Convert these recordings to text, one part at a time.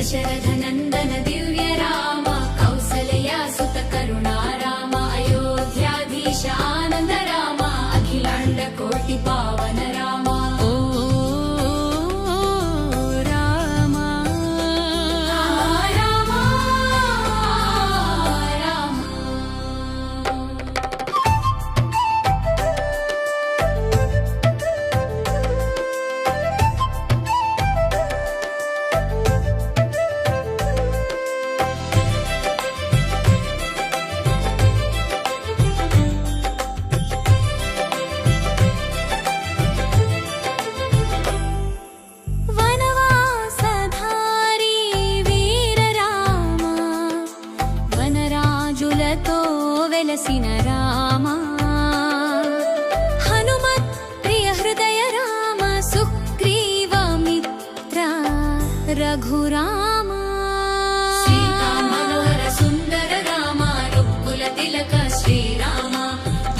दशरथ नंदन दिव्य राम कौसल्या सुत करुणा राम अयोध्याधीश आनंद राम अखिलांड कोटि पावन राम వెలసిన రామ హనుమత్ ప్రియ హృదయ రామ సుగ్రీవ మిత్ర రఘురామ సీతా మనోహర సుందర రామ రుక్కుల తిలక శ్రీరామ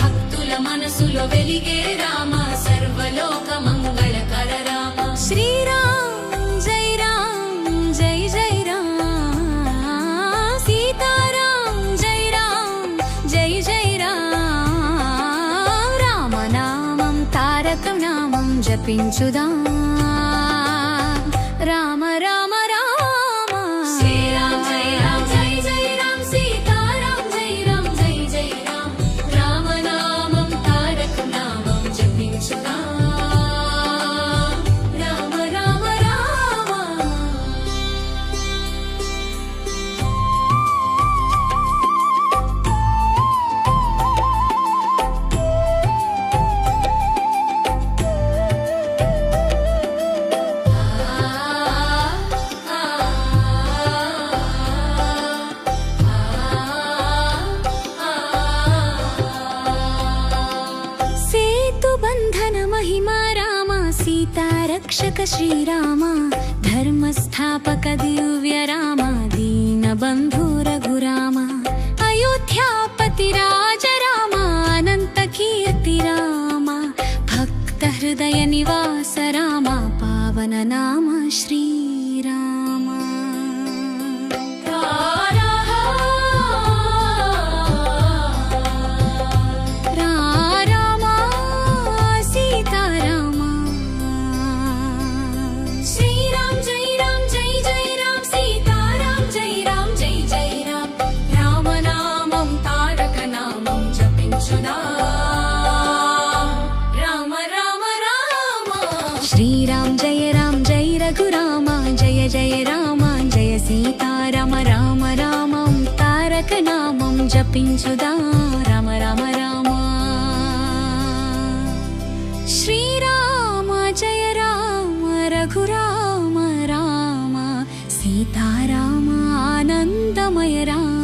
భక్తుల మనసులో వెలిగే రామ సర్వలోక మంగళకర రామ శ్రీరామ్ జై రామ్ జై జై జపించుదా రామ రామ రామ శ్రీరామ్ జై రామ్ జై జై రామ్ సీతారాం జై రామ్ జై జై రామ్ రామనామం తారక నామం జపించుదా రామ రామ రామ रक्षक श्रीराम धर्मस्थापक दिव्य राम दीनबन्धु रघुराम अयोध्यापति राज राम अनंत कीर्ति राम भक्त हृदय निवास राम पावन नाम श्रीराम श्रीराम जय राम जय रघुराम जय जय राम जय सीताराम राम रामं तारक नामं जपिंचुदा राम राम राम श्रीराम जय राम रघुराम राम सीताराम आनंदमय राम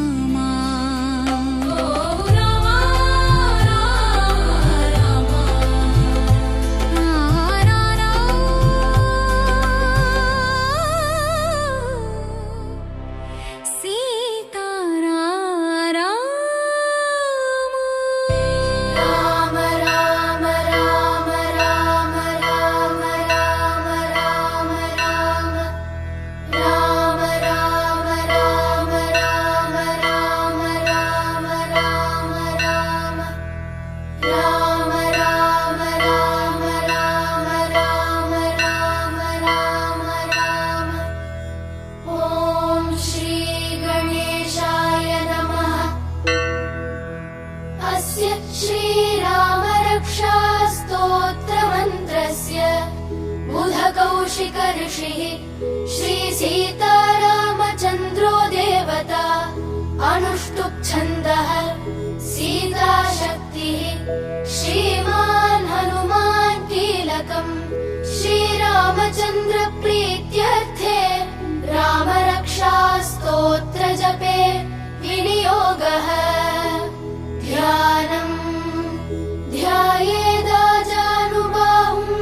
कौशिक ऋषिः श्री सीतारामचन्द्रो देवता अनुष्टुप् छन्दः सीता शक्तिः श्रीमान् हनुमान् कीलकम् श्रीरामचन्द्र प्रीत्यर्थे रामरक्षा स्तोत्र जपे विनियोगः ध्यानम् ध्यायेदाजानुबाहुम्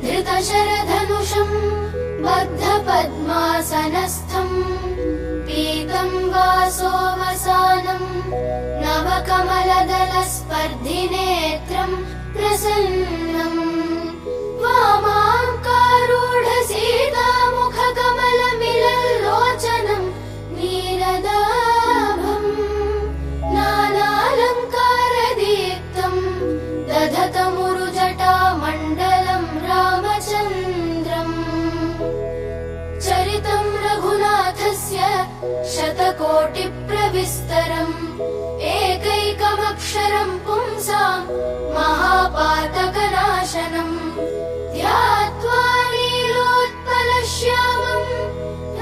धृतशरधनुषम् बद्धपद्मासनस्थम् पीतं वासोवसानम् नवकमलदलस्पर्धिनेत्रम् प्रसन्नम् वामाङ्कारूढ सीतामुखकमलमिलल्लोल शतकोटिप्रविस्तरम् एकैकमक्षरम् पुंसाम् महापातकनाशनम् ध्यात्वा नीलोत्पलश्यामम्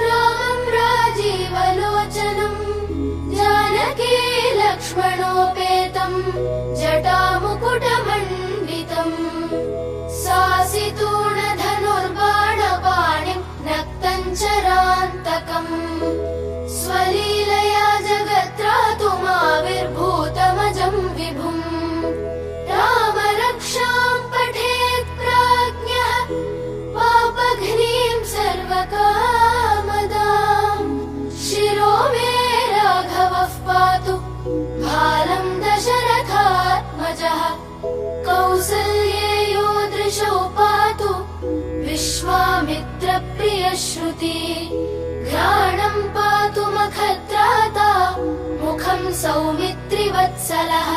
रामम् राजीवलोचनम् जानकी लक्ष्मणोपेतम् जटामुकुटमण्डितम् सासितूणधनुर्बाणपाणिम् नक्तञ्चरान्तकम् स्वलीलया जगत्रातुमाविर्भूतमजम् विभुम् राम रक्षाम् पठेत् प्राज्ञः पापघ्नीम् सर्वकामदाम् शिरो मे राघवः पातु भालम् दशरथात्मजः कौसल्येयो दृशौ पातु विश्वामित्रप्रियश्रुति घ्राणम् पातु मखत्राता मुखम् सौमित्रिवत्सलः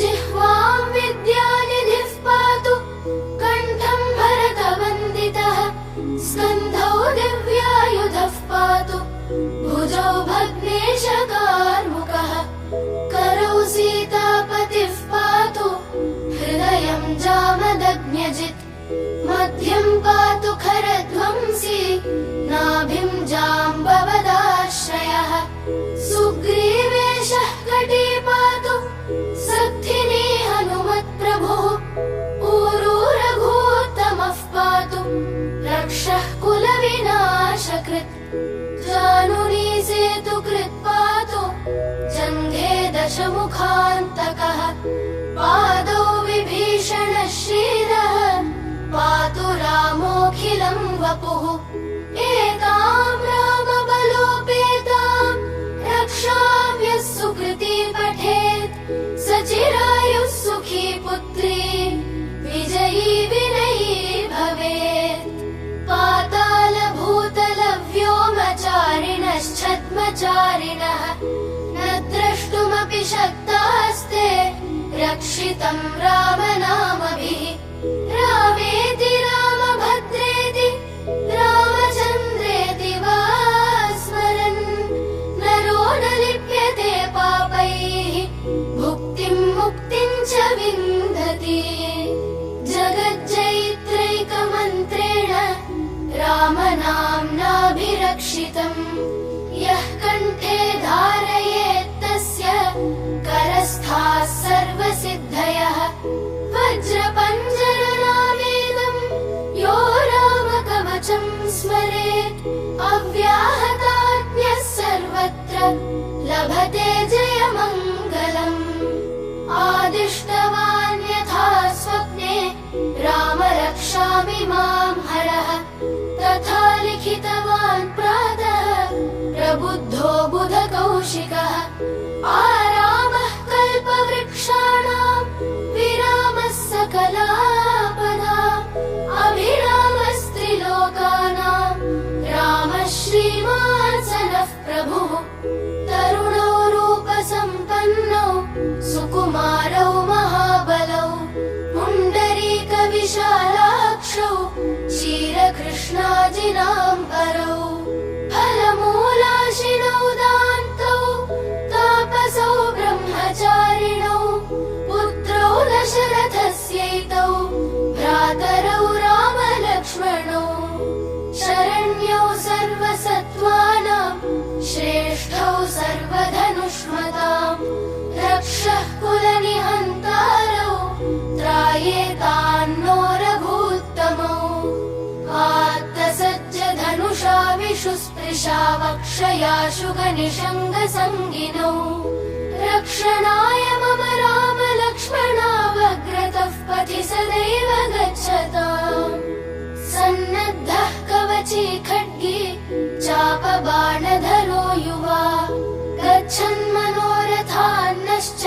जिह्वाम् विद्यानिधिः पातु कण्ठम् भरतवन्दितः स्कन्धौ दिव्यायुधः पातु भुजौ भग्नेशकार्मुकः करौ सीतापतिः पातु हृदयम् जामदग्न्यजित् मध्यम् पातु खरध्वंसी नाभिम् जाम्बवदाश्रयः सुग्रीवेशः कटी पातु सक्थिनी हनुमत्प्रभुः ऊरू रघूत्तमः पातु रक्षः कुलविनाशकृत् जानुनी सेतुकृत् पातु जङ्घे दशमुखान्तकः पादौ विभीषणः श्रीरः पातु रामोऽखिलम् वपुः एताम् रामबलोपेताम् रक्षाम् यः सुकृती पठेत् स चिरायुः सुखी पुत्री विजयी विनयी भवेत् पातालभूतलव्योमचारिणश्छद्मचारिणः न द्रष्टुमपि शक्तास्ते रक्षितम् रामनामभिः रामेति रामभद्रेति रामचन्द्रेति वा स्मरन् नरो न लिप्यते पापैः भुक्तिम् मुक्तिम् च विन्दति जगज्जयित्रैकमन्त्रेण रामनाम्नाभिरक्षितम् यः कण्ठे धारयेत्तस्य करस्थाः सर्वसिद्धयः वज्रपञ्जरनामेदम् यो रामकवचम् स्मरेत् अव्याहताज्ञः सर्वत्र लभते जयमङ्गलम् आदिष्टवान् यथा स्वप्ने राम रक्षामि माम् हरः तथा लिखितवान् प्रातः प्रबुद्धो बुधकौशिकः आरामः कल्पवृक्षाणाम् विरामः सकलापदाम् अभिरामस्त्रिलोकानाम् रामः श्रीमान् स नः प्रभुः तरुणौ रूपसम्पन्नौ सुकुमारौ महाबलौ पुण्डरीकविशालाक्षौ क्षीरकृष्णाजिनाम्बरौ फलमूलाशिनौ दान्तौ तापसौ ब्रह्मचारिणौ पुत्रौ दशरथस्यैतौ भ्रातरौ रामलक्ष्मणौ शरण्यौ सर्वसत्त्वानां श्रेष्ठौ सर्वधनुष्मताम् रक्षः कुलनिहन्तारौ त्रायेतान्नो रघूत्तमौ आत्तसज्जधनुषा विशुस्पृशा वक्षयाशु गनिषङ्गसङ्गिनौ रक्षणाय मम राम लक्ष्मणावग्रतः पथि सदैव गच्छताम् सन्नद्धः कवची खड्गी चापबाणधरो युवा गच्छन्मनोरथान्नश्च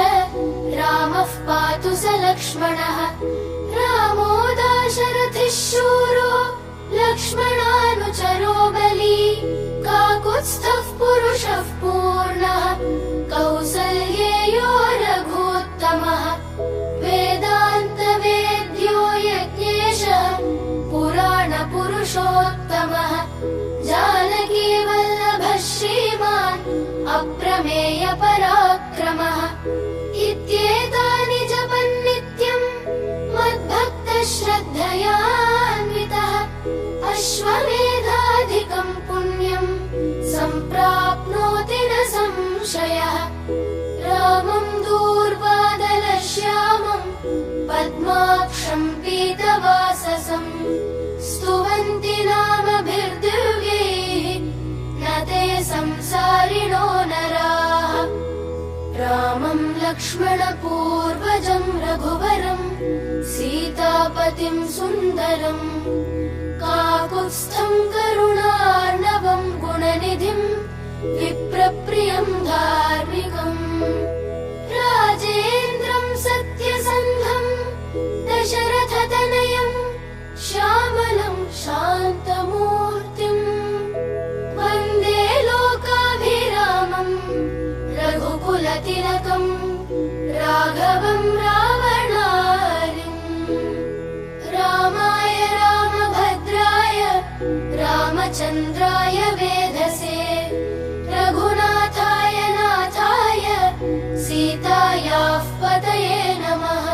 रामः पातु स लक्ष्मणः रामो दाशरथिः शूरो लक्ष्मणानुचरो बली काकुत्स्थः पुरुषः पूर्णः कौसल्येयो रघूत्तमः वेदान्तवेद्यो यज्ञेशः पुराणपुरुषोत्तमः जानकीवल्लभः श्रीमान् प्रमेय पराक्रमः इत्येतानि जपन्नित्यम् मद्भक्तश्रद्धयान्वितः अश्वमेधाधिकम् पुण्यम् सम्प्राप्नोति न संशयः रामम् दूर्वादलश्यामम् पद्माक्षम् पीतवाससम् स्तुवन्ति नामभिर्दिव्यैः न ते संसारिणो नराः रामम् लक्ष्मणपूर्वजम् रघुवरम् सीतापतिम् सुन्दरम् काकुत्स्थम् करुणार्णवम् गुणनिधिम् विप्रप्रियम् धार्मिकम् राजेन्द्रम् सत्यसन्धम् दशरथतनयम् श्यामलम् शान्तमूर्तिम् वन्दे लोकाभिरामम् रघुकुलतिलकम् राघवम् रावणारिम् रामाय रामभद्राय रामचन्द्राय वेधसे रघुनाथाय नाथाय सीतायाः पतये नमः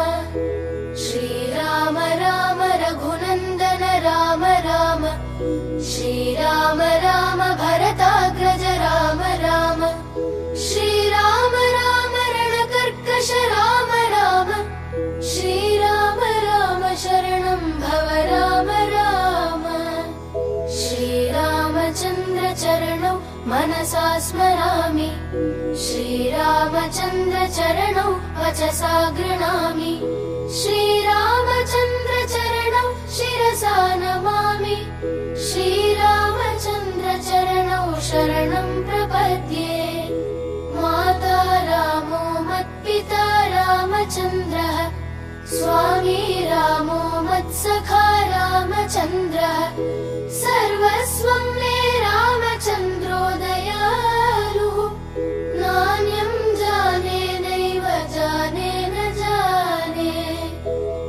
श्रीराम राम रघुनन्दन राम राम श्रीराम राम भरताग्रज राम राम श्रीराम राम रणकर्कश राम राम श्रीराम राम शरणं भव राम राम श्रीरामचन्द्र चरणौ मनसा स्मरामि श्रीरामचन्द्र चरणौ वचसा गृह्णामि श्रीरामचन्द्र चरणौ शिरसा नमामि श्रीरामचन्द्र चरणौ शरणं प्रपद्ये माता रामो मत्पिता रामचन्द्रः स्वामी रामो मत्सखा रामचन्द्रः सर्वस्वं मे रामचन्द्रो दयालुः नान्यं जाने नैव जाने न जाने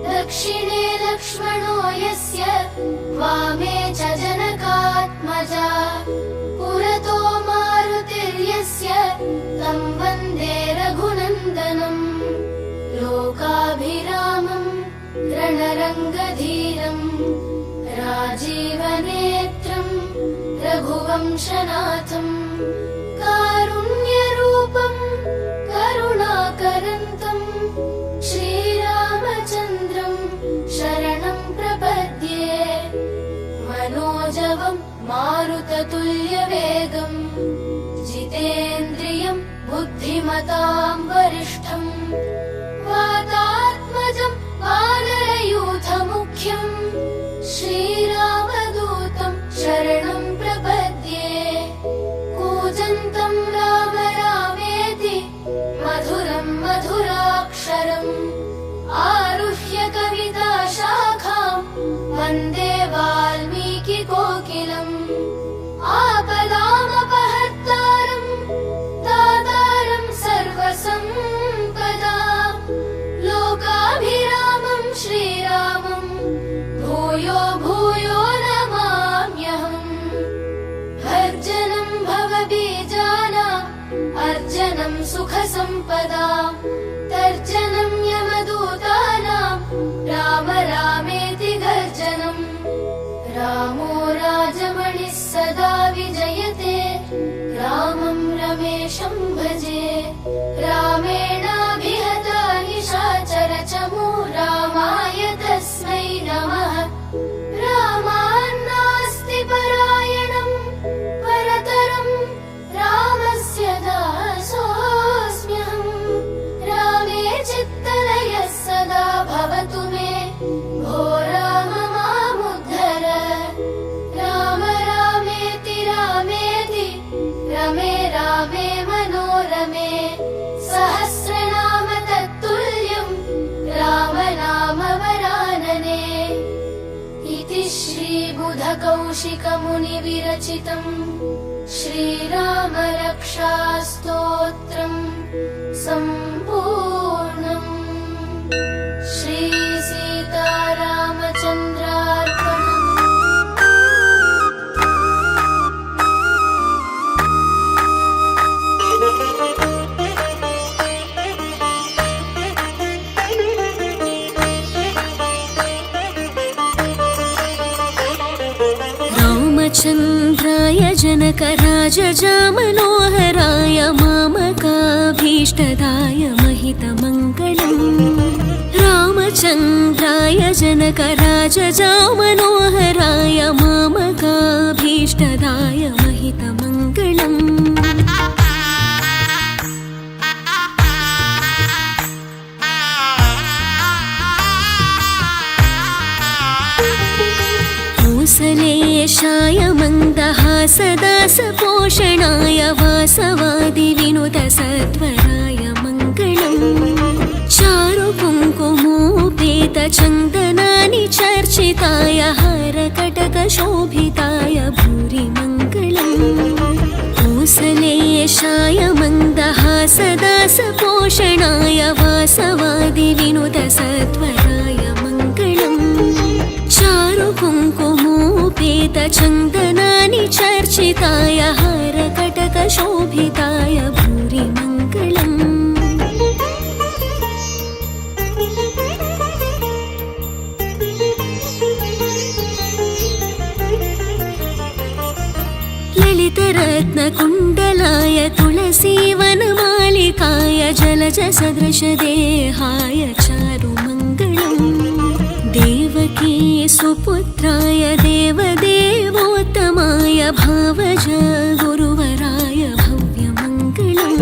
दक्षिणे लक्ष्मणो यस्य वामे च जनकात्मजा पुरतो मारुतिर्यस्य तं वन्दे रघुनन्दनम् लोकाभिरामम् रणरङ्गधीरम् राजीवनेत्रम् रघुवंशनाथम् कारुण्यरूपम् करुणाकरन्तम् श्रीरामचन्द्रम् शरणम् प्रपद्ये मनोजवम् मारुततुल्यवेगम् जितेन्द्रियम् बुद्धिमताम् वरिष्ठम् वातात्मजम् वानरयूथमुख्यम् श्रीरामदूतम् शरणम् प्रपद्ये कूजन्तम् राम रामेति मधुरम् मधुराक्षरम् आरुह्य कविताशाखाम् वन्दे वाल्मीकिकोकिलम् आपदामपहर्तारम् दातारम् सर्वसम्पदाम् लोकाभिरामम् श्रीरामम् भूयो भूयो नमाम्यहम् भर्जनम् भवबीजानाम् अर्जनम् सुखसम्पदाम् तर्जनम् यमदूतानाम् राम रामेति गर्जनम् रामो राजमणिः सदा विजयते रामम् रमेशम् भजे रामेणाभिहता निशाचरचमू रामाय तस्मै नमः रामान्नास्ति परायणम् परतरम् रामस्य दासोऽस्म्यहम् रामे चित्तलयः सदा भवतु मे भो राम मामुद्धर राम रामेति रामेति रमे रामे मनोरमे सहस्रनाम तत्तुल्यम् राम नाम वरानने इति श्रीबुधकौशिकमुनिविरचितम् श्रीरामरक्षास्तोत्रम् सम्पूर्णम् श्रीसीतारामचन्द्रार्पणम् रामचन्द्राय जनकराजजामनोहराय मामकाभीष्टदाय महितमङ्गलम् रामचन्द्राय जनकराजजामनोहराय मामकाभीष्टदाय महितमङ्गलम् कौसलेशाय मन्दहासदासपोषणाय वासवादिविनुतसत्वराय मङ्गलम् चारुकुङ्कुमोपेतचन्दनानि चर्चिताय हारकटकशोभिताय भूरि मङ्गलम् कौसलेशाय मन्दहासदासपोषणाय वासवादिविनुतसत्वराय मङ्गलम् चारुकुङ्कुमोपेतचन्दनानि चर्चिताय हारकटकशोभिताय भूरि मङ्गलम् ललितरत्नकुण्डलाय तुलसीवनमालिकाय जलजसदृशदेहाय चारुमङ्गलम् देवकी सुपुत्राय देवदेवोत्तमाय भावज गुरुवराय भव्यमङ्गलम्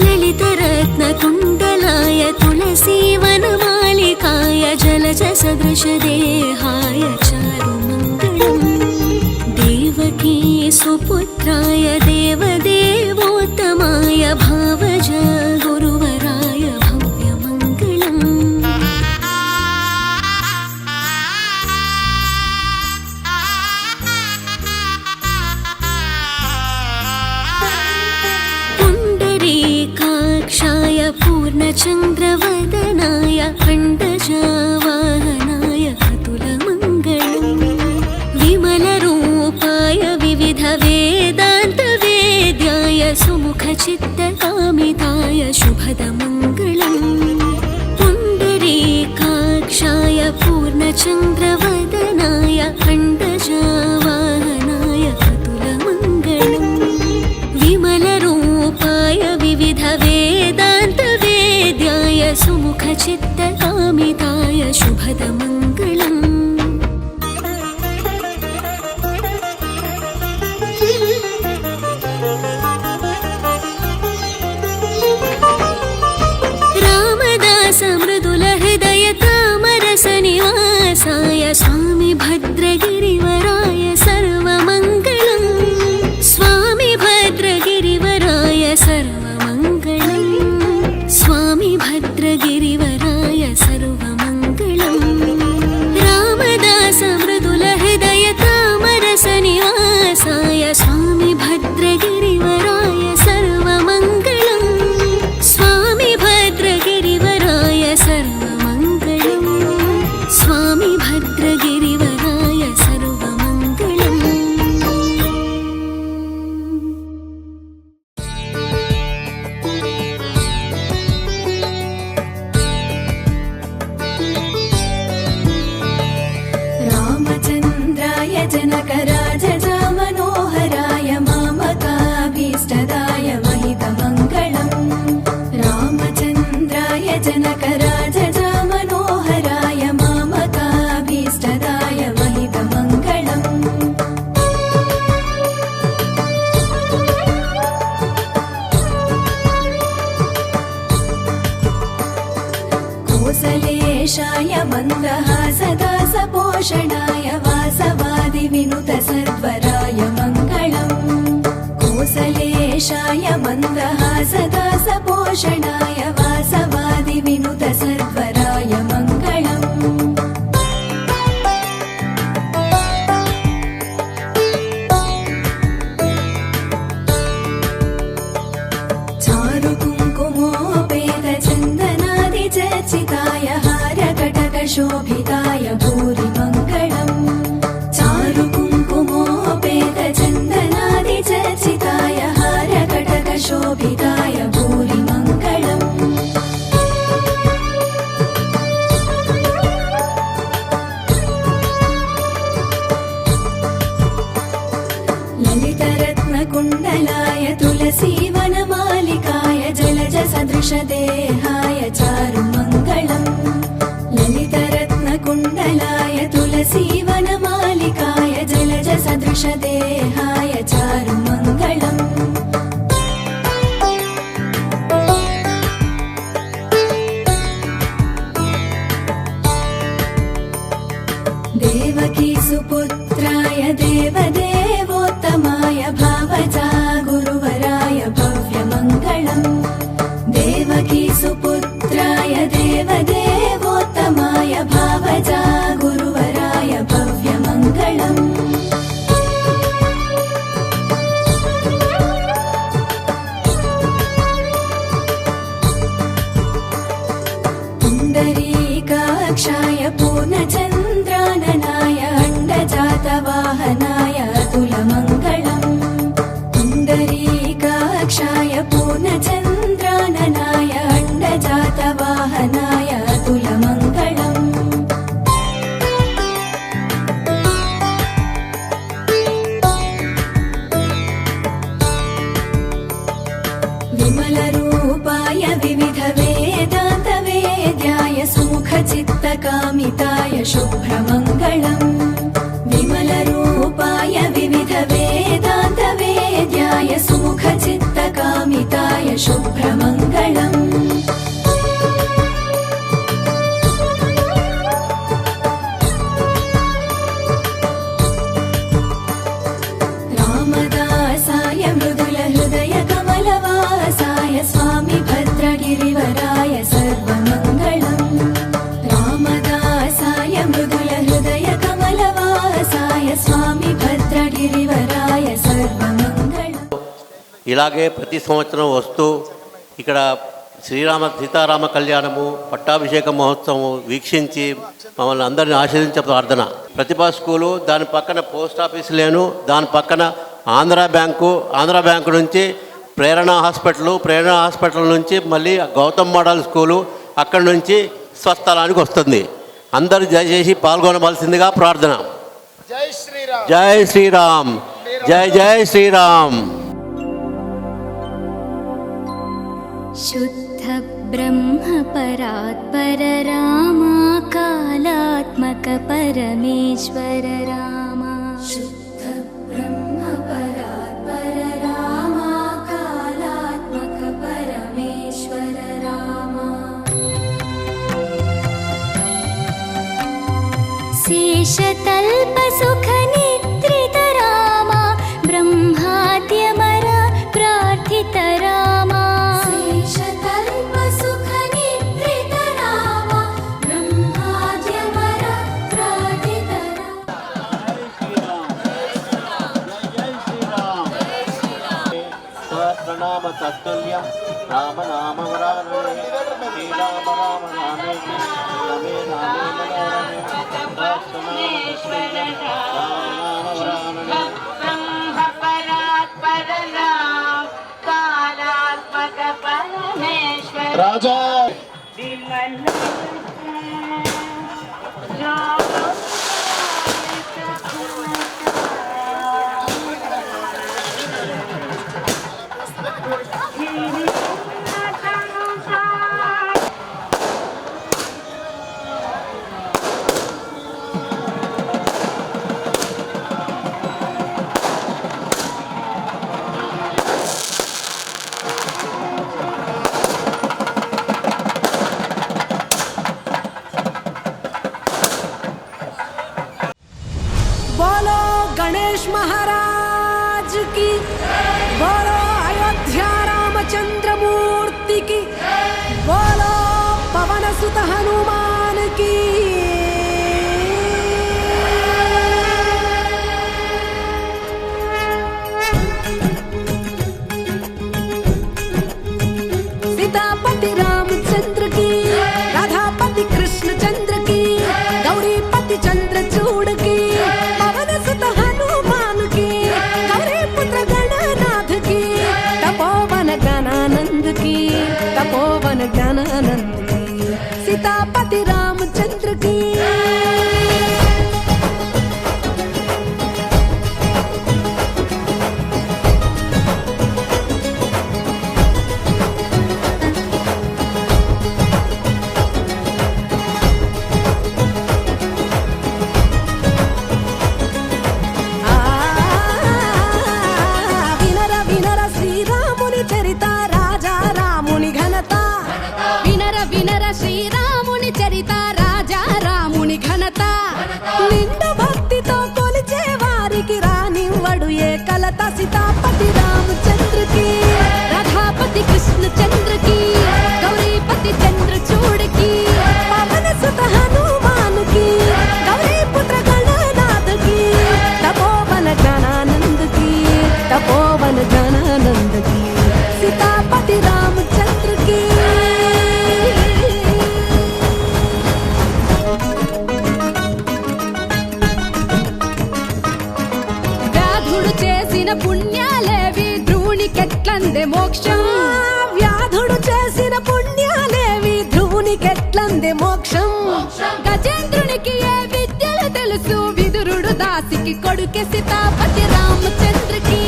ललितरत्नकुण्डलाय तुलसीवनमालिकाय जलजसदृशदेहाय चारुमङ्गलम् देवकी सुपुत्राय देवदेवोत्तमाय भावज गुरुवराय भव्यमङ्गलम् पुण्डरीकाक्षाय पूर्णचन्द्रवदनाय खण्डजावाहनाय अतुलमङ्गलम् विमलरूपाय विविधवेदान्तवेद्याय सुमुखचित्तकामिताय शुभदमङ्गलम् पुण्डरीकाक्षाय पूर्णचन्द्रवदनाय खण्डजावाहनाय अतुलमङ्गलम् विमलरूपाय विविधवेदान्तवेद्याय सुमुखचित्तकामिताय शुभदमङ्गलम् मृदुलहृदय तामरसनिवासाय स्वामी भद्रगिरिवराय सर्वमङ्गलम् स्वामी भद्रगिरिवराय सर्वमङ्गलम् स्वामी भद्रगिरिवराय सर्वमङ्गलम् रामदास मृदुलहृदय तामरसनिवासाय स्वामी भद्रगिरिवराय सर्वमङ्गलम् स्वामी भद्रगिरिवराय सर्वमङ्गलम् स्वामी भद्रगिरिवराय सर्वमङ्गलम् रामचन्द्राय जनकराजजामनोहराय मामकाभीष्टदाय महितमङ्गलम् रामचन्द्राय जनकराजजामनोहराय मामकाभीष्टदाय महितमङ्गलम् कौसलेशाय मन्दहासदासपोषणाय वासवादिविनुतसर्वराय मङ्गलम् कौसलेशाय मन्दहासदासपोषणाय वासवादिविनुतसर्वराय मङ्गलम् चारुकुङ्कुमोपेतचन्दनादिचर्चिताय हारकटकशोभिताय भूरि मङ्गलम् चारुकुङ्कुमोपेतचन्दनादिचर्चिताय हारकटकशोभिताय भूरि मङ्गलम् कुण्डलाय तुलसीवनमालिकाय जलजसदृशदेहाय चारुमङ्गलम् ललितरत्नकुण्डलाय तुलसीवनमालिकाय जलजसदृशदेहाय चारुमङ्गलम् देवकी सुपुत्राय देवदेवोत्तमाय भावजा गुरुवराय भव्यमङ्गलम् देवकी सुपुत्राय देवदेवोत्तमाय भावजा गुरुवराय भव्यमङ्गलम् पुण्डरीकाक्षाय पूर्णचन्द्राननाय अण्डजातवाहनाय अतुलमङ्गलम् पुण्डरीकाक्षाय पूर्णचन्द्राननाय अण्डजातवाहनाय अतुलमङ्गलम् विमलरूपाय विविधवेदान्तवेद्याय सुमुखचित्तकामिताय शुभ्रमङ्गलम् विमलरूपाय विविधवेदान्तवेद्याय सुमुखचित्तकामिताय शुभ्रमङ्गलम् रामदासाय मृदुलहृदयकमलवासाय स्वामी भद्रगिरिवराय सर्वमङ्गलम् रामदासाय मृदुलहृदयकमलवासाय स्वामी भद्रगिरिवराय सर्वमङ्गलम् ఇలాగే ప్రతి సంవత్సరం వస్తూ ఇక్కడ సీతారామ కళ్యాణము పట్టాభిషేక మహోత్సవం వీక్షించి మమ్మల్ని అందరిని ఆశీర్వదించే ప్రార్థన. ప్రతిభా స్కూలు, దాని పక్కన పోస్ట్ ఆఫీస్ లేను, దాని పక్కన ఆంధ్రా బ్యాంకు నుంచి ప్రేరణ హాస్పిటల్ నుంచి మళ్ళీ గౌతమ్ మోడల్ స్కూలు, అక్కడి నుంచి స్వస్థలానికి వస్తుంది. అందరూ దయచేసి పాల్గొనవలసిందిగా ప్రార్థన. జై శ్రీరామ్, జై శ్రీరామ్, జై జై శ్రీరామ్. शुद्ध ब्रह्म परात्पर रामा कालात्मक परमेश्वर रामा शुद्ध ब्रह्म परात्पर रामा कालात्मक परमेश्वर रामा शेषतल्प सुख निद्रित रामा ब्रह्माद्यमर प्रार्थित रामा తత్తుల్యం రామ నామ వరాననే శ్రీరామ రామ రామేతి రమే రామే మనోరమే సహస్రనామ తత్తుల్యం రామ నామ వరాననే బ్రహ్మ పరాత్పర రామ కాలాత్మక పరమేశ్వర రాజా बोलो गणेश महाराज की, बोलो अयोध्या रामचंद्र मूर्ति की, बोलो पवन सुत हनुमान की। सीतापति रामचंद्र की, राधापति कृष्णचंद्र की, गौरीपति चंद्रचूड़ की, पवन सुत हनुमान की। लता सीतापति रामचंद्र की, राधापति कृष्ण चंद्र की, गौरीपति चंद्रचूड़ की, पवन सुत हनुमान की, गौरी पुत्र गणनाथ की, तपोवन गणानंद की, तपोवन गणानंद की, सीतापति रामचंद्र की। వ్యాధుడు చేసిన పుణ్యాలేవి ధ్రువునికెట్లందే మోక్షం, వ్యాధుడు చేసిన పుణ్యాలేవి ధ్రువునికెట్లందే మోక్షం, గజేంద్రునికి ఏ విద్యలు తెలుసు విదురుడు దాసికి కొడుకే సీతాపతి రామచంద్రకి,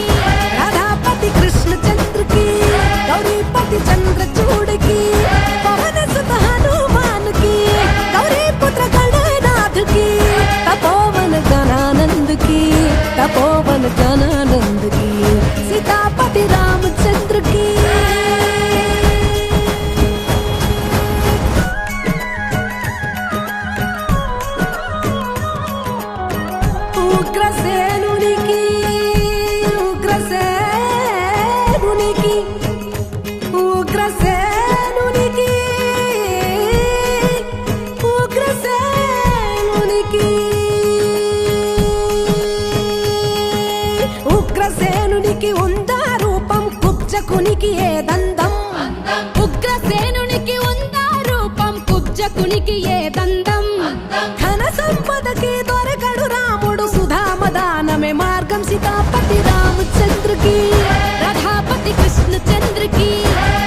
రాధాపతి కృష్ణ చంద్రకి, గౌరీపతి చంద్రచూడకి, పవన సుత హనుమాన్కి, గౌరీ పుత్ర గణనాథకి, తపోవన గణానందకి, तपोवन गणानंद की, सीतापति रामचंद्र की। उग्रसेनुनि की, उग्रसेनुनि की, उग्रसेनुनि की, उग्रसेनुनि की, ఉగ్రసేనునికి ఉందా రూపం కుబ్జకునికి ఏ దండం, ఉగ్రసేనునికి ఉందా రూపం కుబ్జకునికి ఏ దండం, ధన సంపదకి దొరకడు రాముడు సుధామదానమే మార్గం, సీతాపతి రామచంద్రకి, రాధాపతి కృష్ణ చంద్రకి,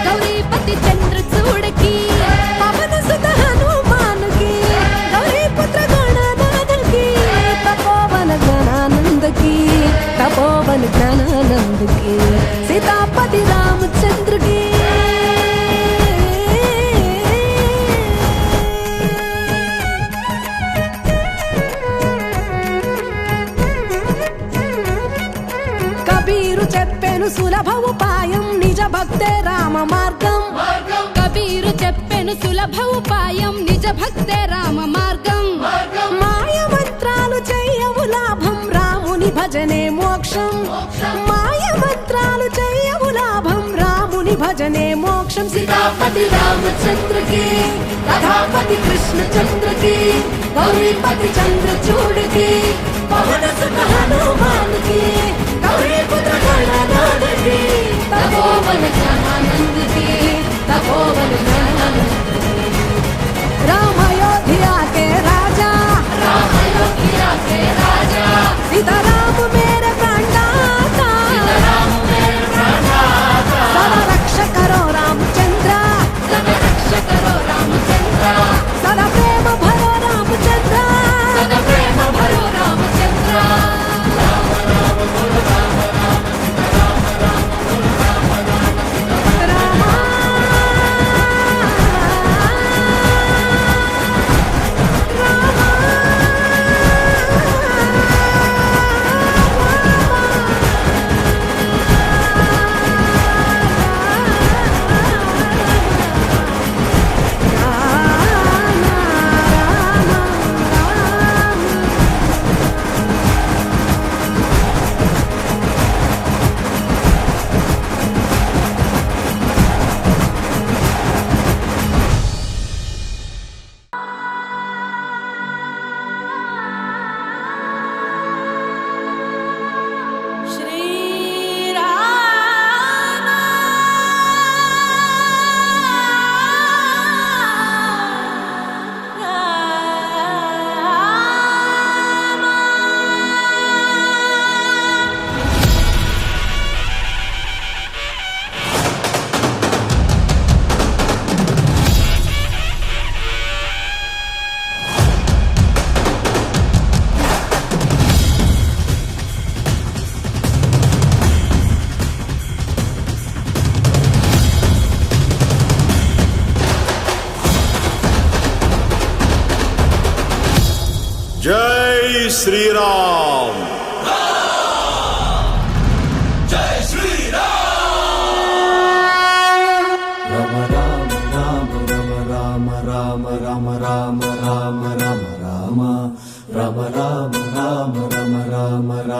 గౌరీపతి చంద్రచూడకి, పవన సుత హనుమానుకి, గౌరీ పుత్ర గణనాథకి, తపోవన గణానందకి, तपोवन ज्ञानानंद की, सीतापति रामचंद्र की। కబీరు చెప్పెను సులభ ఉపాయం నిజ భక్తే రామ మార్గం, కబీరు చెప్పెను సులభ ఉపాయం నిజ భక్తే రామ మార్గం, మాయ మంత్రాలు చెయ్యవు లాభం రాముని భజనే మోక్షం, మాయ మంత్రాలు చెయ్యవు లాభం రాముని భజనే మోక్షం, సీతాపతి రామచంద్ర की, राधापति कृष्ण चंद्र की, गौरीपति चंद्रचूड़ की, पवन सुत हनुमान की, गौरी पुत्र गणनाथ की, तपोवन गणानंद की, तपोवन गणानंद की। राम अयोध्या के राजा, राम अयोध्या के राजा, सीताराम मेरे प्राणदाता, सीताराम मेरे प्राणदाता, सदा रक्षा करो रामचंद्र, सदा रक्षा करो रामचंद्र, सदा प्रेम भरो रामचंद्र, सदा प्रेम भरो रामचंद्र, राम राम बोल राम राम, राम राम बोल राम राम, राम जय श्री राम। जय श्री राम राम राम राम राम राम राम राम राम राम राम राम राम राम राम राम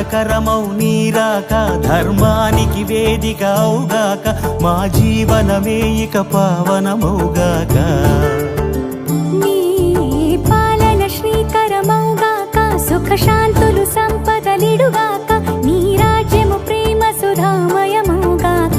మంగళకరమౌ నీరాక ధర్మానికి వేదిక అవుగాక మా జీవనమే ఇక పావనమౌగాక నీ పాలన శ్రీకరమౌగాక సుఖ శాంతులు సంపదలిడుగాక నీ రాజ్యము ప్రేమ సుధామయమౌగాక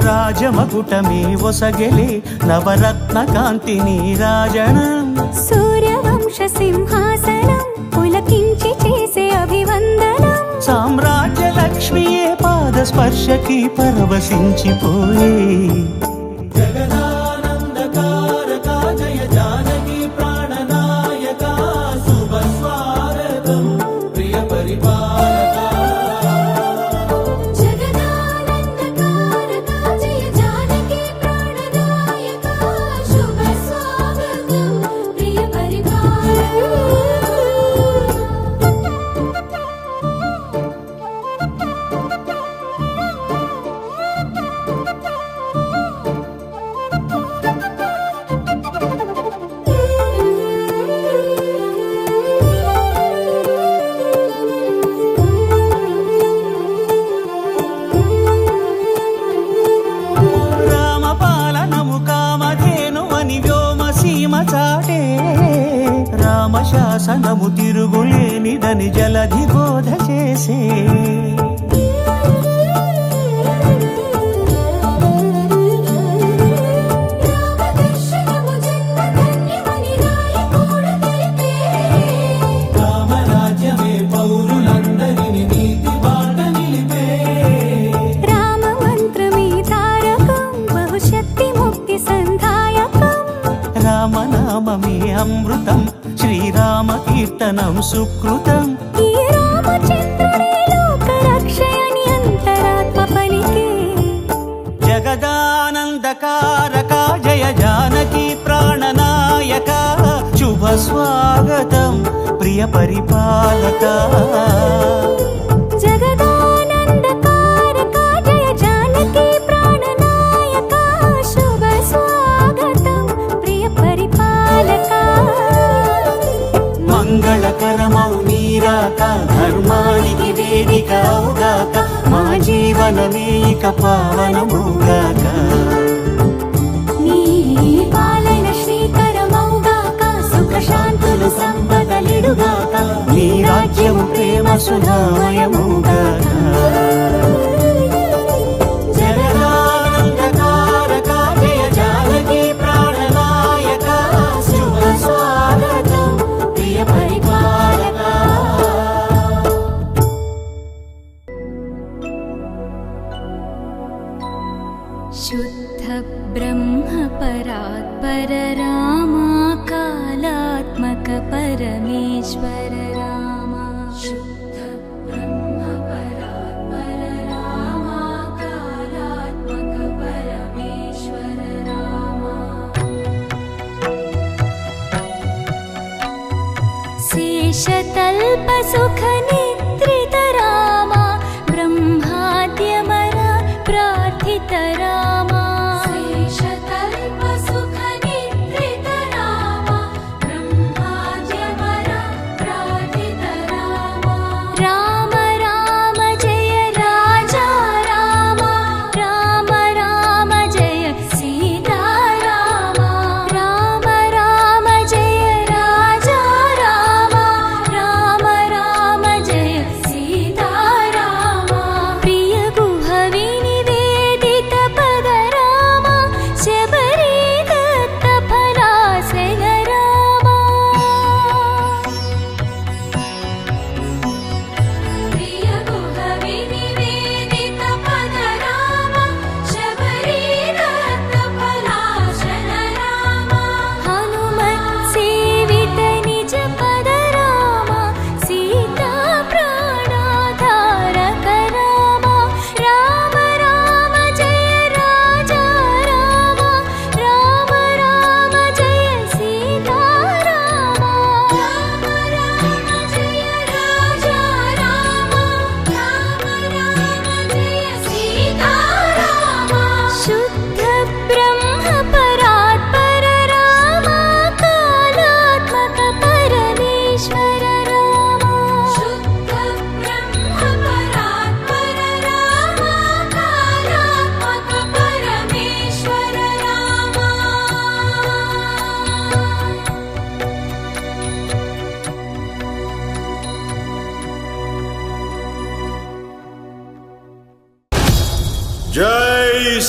రాజమకుటమే ఒసగెలే నవరత్న కాంతి నీరాజనం సూర్యవంశ సింహాసనం పులకించి చేసే అభివందనం సామ్రాజ్య లక్ష్మియే పాద స్పర్శకి పరవశించిపోయే జగదానందకారక జయ జానకి ప్రాణనాయక శుభ స్వాగతం ప్రియ పరిపాలక శాసనము తిరుగులేనిదని జలధి బోధ చేసే రామరాజ్యమే పౌరులందరిని నీతి బాట నిలిపే రామ మంత్రమే తారకం బహుశక్తి ముక్తి సంధాయకం రామనామమే అమృతం శ్రీరామ కీర్తనం సుకృతం ఈ రామచంద్రుడే లోక రక్షయని అంతరాత్మ పలికే జగదానందకారక జయ జానకి ప్రాణనాయక శుభ స్వాగతం ప్రియ పరిపాలక జగదానందకారక జయ జానకి ప్రాణనాయక శుభ స్వాగతం ప్రియ పరిపాలక మంగళకరమౌ నీరాక ధర్మానికి వేదిక అవుగాక మా జీవనమే ఇక పావనమౌగాక నీ పాలన శ్రీకరమౌగాక సుఖ శాంతులు సంపదలిడుగాక నీ రాజ్యము ప్రేమ సుధామయమౌగాక జగదానందకారక జయ జానకి ప్రాణనాయక శుభ స్వాగతం ప్రియ పరిపాలక शुद्ध ब्रह्म परात्पर रामा कालात्मक परमेश्वर रामा शुद्ध ब्रह्म परात्पर रामा कालात्मक परमेश्वर रामा शेषतल्प सुख निद्रित रामा ब्रह्माद्यमर प्रार्थित रामा शेषतल्प सुख निद्रित रामा ब्रह्माद्यमर प्रार्थित रामा राम राम जय राजा रामा राम राम जय सीता रामा राम राम जय राजा रामा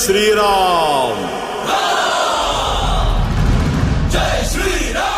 శ్రీరామ్. జై శ్రీరామ్.